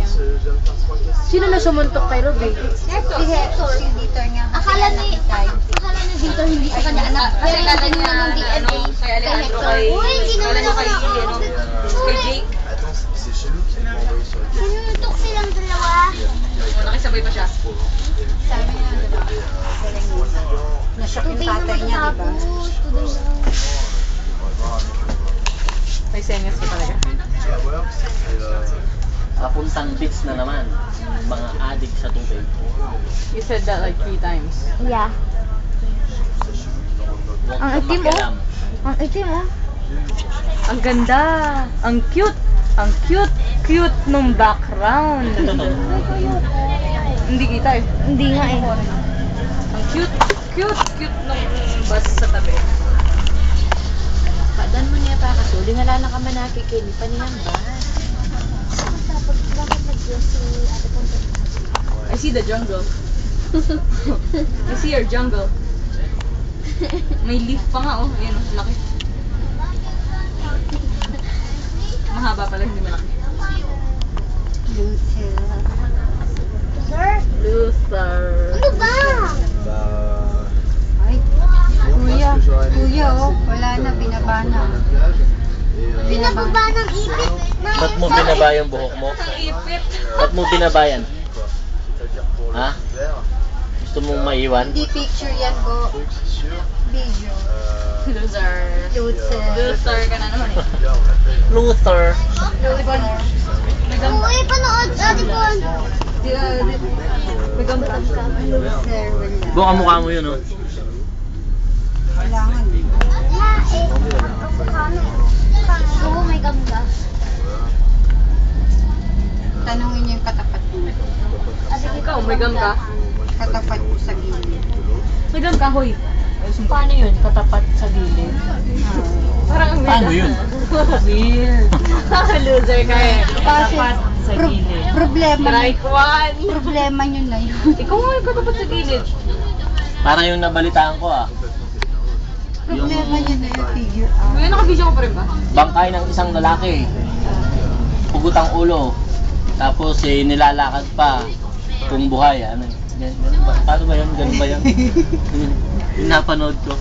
niya. Sino na sumuntok kay Ruby? Si Hector, si Victor niya. Akala ni Victor hindi sa kanya anak. Kasi Kaya kala yung niya, ng DNA kay Alejandro, Hector. Uy, hindi kala naman niya ako kay Jake. Sinutok silang dalawa. Nakisabay pa siya. Sabi niya, na-shock yung Tubig tatay naman niya, di ba? tapos. Tubig lang. May senyas ka talaga. Papuntang beach na naman. Mga adik sa tubig. You said that like 3 times. Yeah. Huwag Ang kang itim, oh. makialam. Ang itim, oh. Ang ganda! Ang cute! Ang cute nung background. Hindi kita eh. Hindi nga eh. Ang cute nung bus sa tabi. Padan mo niya pa kasuli nga lang ka man nakikini pa niyang ba? Bakit nag-dress si Ate Ponte? I see the jungle. I see your jungle. May leaf pa nga oh. Ayan oh, laki. Mahaba pala, hindi malaki. Luther. Ano ba? Ay, kuya, oh, wala na, binaba na. Binababa ng ipit. Ba't mo binaba yung buhok mo? Ang ipit. Ba't mo binaba yan? Ha? Gusto mong maiwan? Hindi picture yan, go. Video. Loser. Loser ka na naman eh. Luther. Uy, panood. Ate Pon. May gamot ka. Loser, wala. Buka mukha mo yun, oh. Kailangan. Wala eh. Oo, may gamba. Tanungin niyo yung katapat mo. Ikaw, may gam ka? Katapat mo sa gilid. May gam ka, hoy. Paano yun? Katapat sa gilid? Parang ang weird. Paano yun? Weird. Loser ka eh. Katapat sa gilid. Problema Strike one. Problema nyo na yun. Ikaw nga yung katapat sa gilid. Para yung nabalitaan ko, ah. Problema nyo na yung figure out. Kuya, naka-video ko pa rin ba? Bangkay ng isang lalaki. Pugutang ulo. Tapos nilalakad pa kung buhay. Ano? Ganun ba? Paano ba yun? Ganun ba yun? Yung napanood ko.